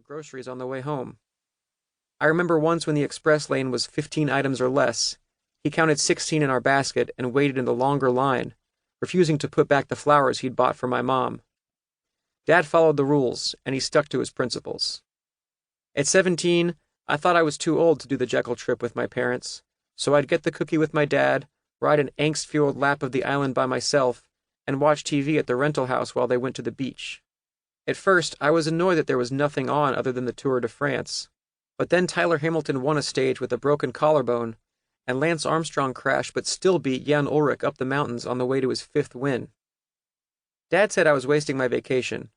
groceries on the way home. I remember once when the express lane was 15 items or less, he counted 16 in our basket and waited in the longer line, refusing to put back the flowers he'd bought for my mom. Dad followed the rules, and he stuck to his principles. At 17, I thought I was too old to do the Jekyll trip with my parents, so I'd get the cookie with my dad, ride an angst-fueled lap of the island by myself, and watch TV at the rental house while they went to the beach. At first, I was annoyed that there was nothing on other than the Tour de France, but then Tyler Hamilton won a stage with a broken collarbone, and Lance Armstrong crashed but still beat Jan Ullrich up the mountains on the way to his 5th win. Dad said I was wasting my vacation.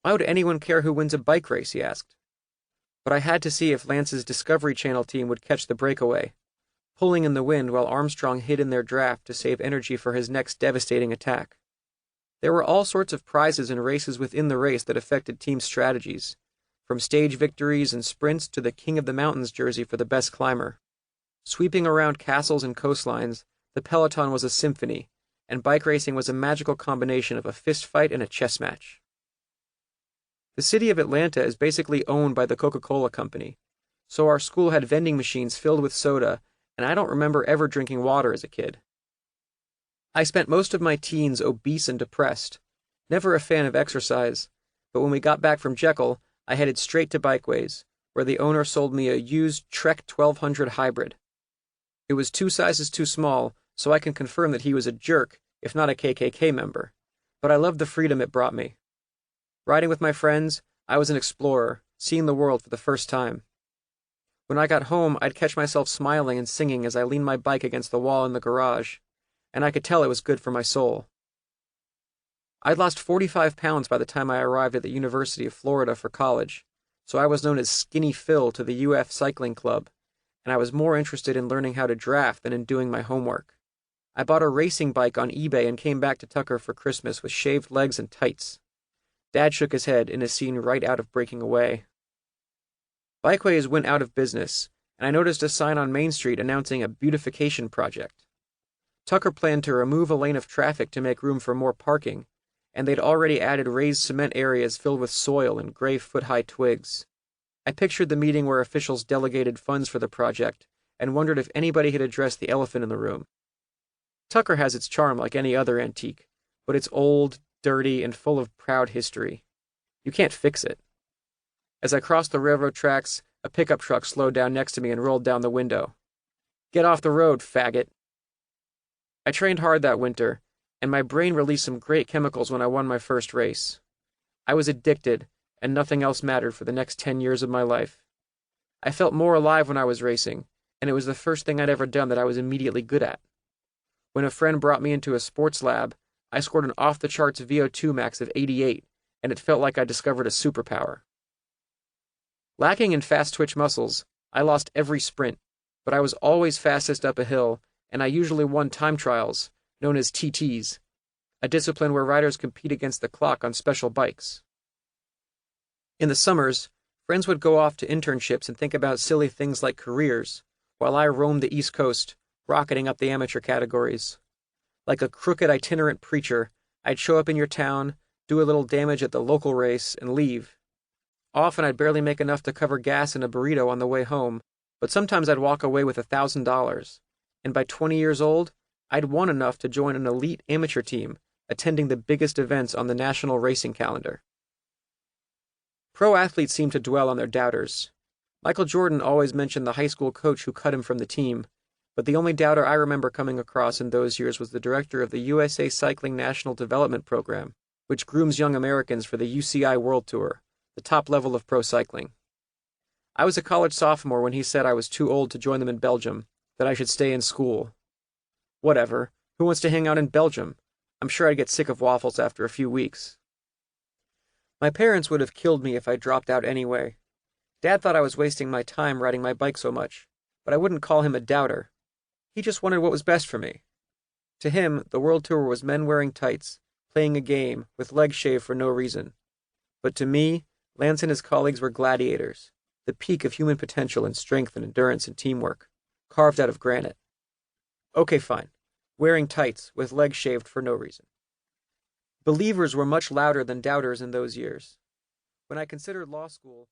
Why would anyone care who wins a bike race, he asked. But I had to see if Lance's Discovery Channel team would catch the breakaway, pulling in the wind while Armstrong hid in their draft to save energy for his next devastating attack. There were all sorts of prizes and races within the race that affected team strategies, from stage victories and sprints to the King of the Mountains jersey for the best climber. Sweeping around castles and coastlines, the peloton was a symphony, and bike racing was a magical combination of a fist fight and a chess match. The city of Atlanta is basically owned by the Coca-Cola Company, so our school had vending machines filled with soda, and I don't remember ever drinking water as a kid. I spent most of my teens obese and depressed, never a fan of exercise, but when we got back from Jekyll, I headed straight to Bikeways, where the owner sold me a used Trek 1200 hybrid. It was 2 sizes too small, so I can confirm that he was a jerk, if not a KKK member, but I loved the freedom it brought me. Riding with my friends, I was an explorer, seeing the world for the first time. When I got home, I'd catch myself smiling and singing as I leaned my bike against the wall in the garage, and I could tell it was good for my soul. I'd lost 45 pounds by the time I arrived at the University of Florida for college, so I was known as Skinny Phil to the UF Cycling Club, and I was more interested in learning how to draft than in doing my homework. I bought a racing bike on eBay and came back to Tucker for Christmas with shaved legs and tights. Dad shook his head in a scene right out of Breaking Away. Bikeways went out of business, and I noticed a sign on Main Street announcing a beautification project. Tucker planned to remove a lane of traffic to make room for more parking, and they'd already added raised cement areas filled with soil and gray foot-high twigs. I pictured the meeting where officials delegated funds for the project and wondered if anybody had addressed the elephant in the room. Tucker has its charm like any other antique, but it's old, dirty, and full of proud history. You can't fix it. As I crossed the railroad tracks, a pickup truck slowed down next to me and rolled down the window. "Get off the road, faggot." I trained hard that winter, and my brain released some great chemicals when I won my first race. I was addicted, and nothing else mattered for the next 10 years of my life. I felt more alive when I was racing, and it was the first thing I'd ever done that I was immediately good at. When a friend brought me into a sports lab, I scored an off-the-charts VO2 max of 88, and it felt like I discovered a superpower. Lacking in fast-twitch muscles, I lost every sprint, but I was always fastest up a hill, and I usually won time trials, known as TTs, a discipline where riders compete against the clock on special bikes. In the summers, friends would go off to internships and think about silly things like careers, while I roamed the East Coast, rocketing up the amateur categories. Like a crooked itinerant preacher, I'd show up in your town, do a little damage at the local race, and leave. Often I'd barely make enough to cover gas and a burrito on the way home, but sometimes I'd walk away with $1,000, and by 20 years old, I'd won enough to join an elite amateur team, attending the biggest events on the national racing calendar. Pro athletes seem to dwell on their doubters. Michael Jordan always mentioned the high school coach who cut him from the team, but the only doubter I remember coming across in those years was the director of the USA Cycling National Development Program, which grooms young Americans for the UCI WorldTour, the top level of pro cycling. I was a college sophomore when he said I was too old to join them in Belgium, that I should stay in school. Whatever, who wants to hang out in Belgium? I'm sure I'd get sick of waffles after a few weeks. My parents would have killed me if I dropped out anyway. Dad thought I was wasting my time riding my bike so much, but I wouldn't call him a doubter. He just wanted what was best for me. To him, the World Tour was men wearing tights, playing a game, with legs shaved for no reason. But to me, Lance and his colleagues were gladiators, the peak of human potential in strength and endurance and teamwork, carved out of granite. Okay, fine. Wearing tights, with legs shaved for no reason. Believers were much louder than doubters in those years. When I considered law school,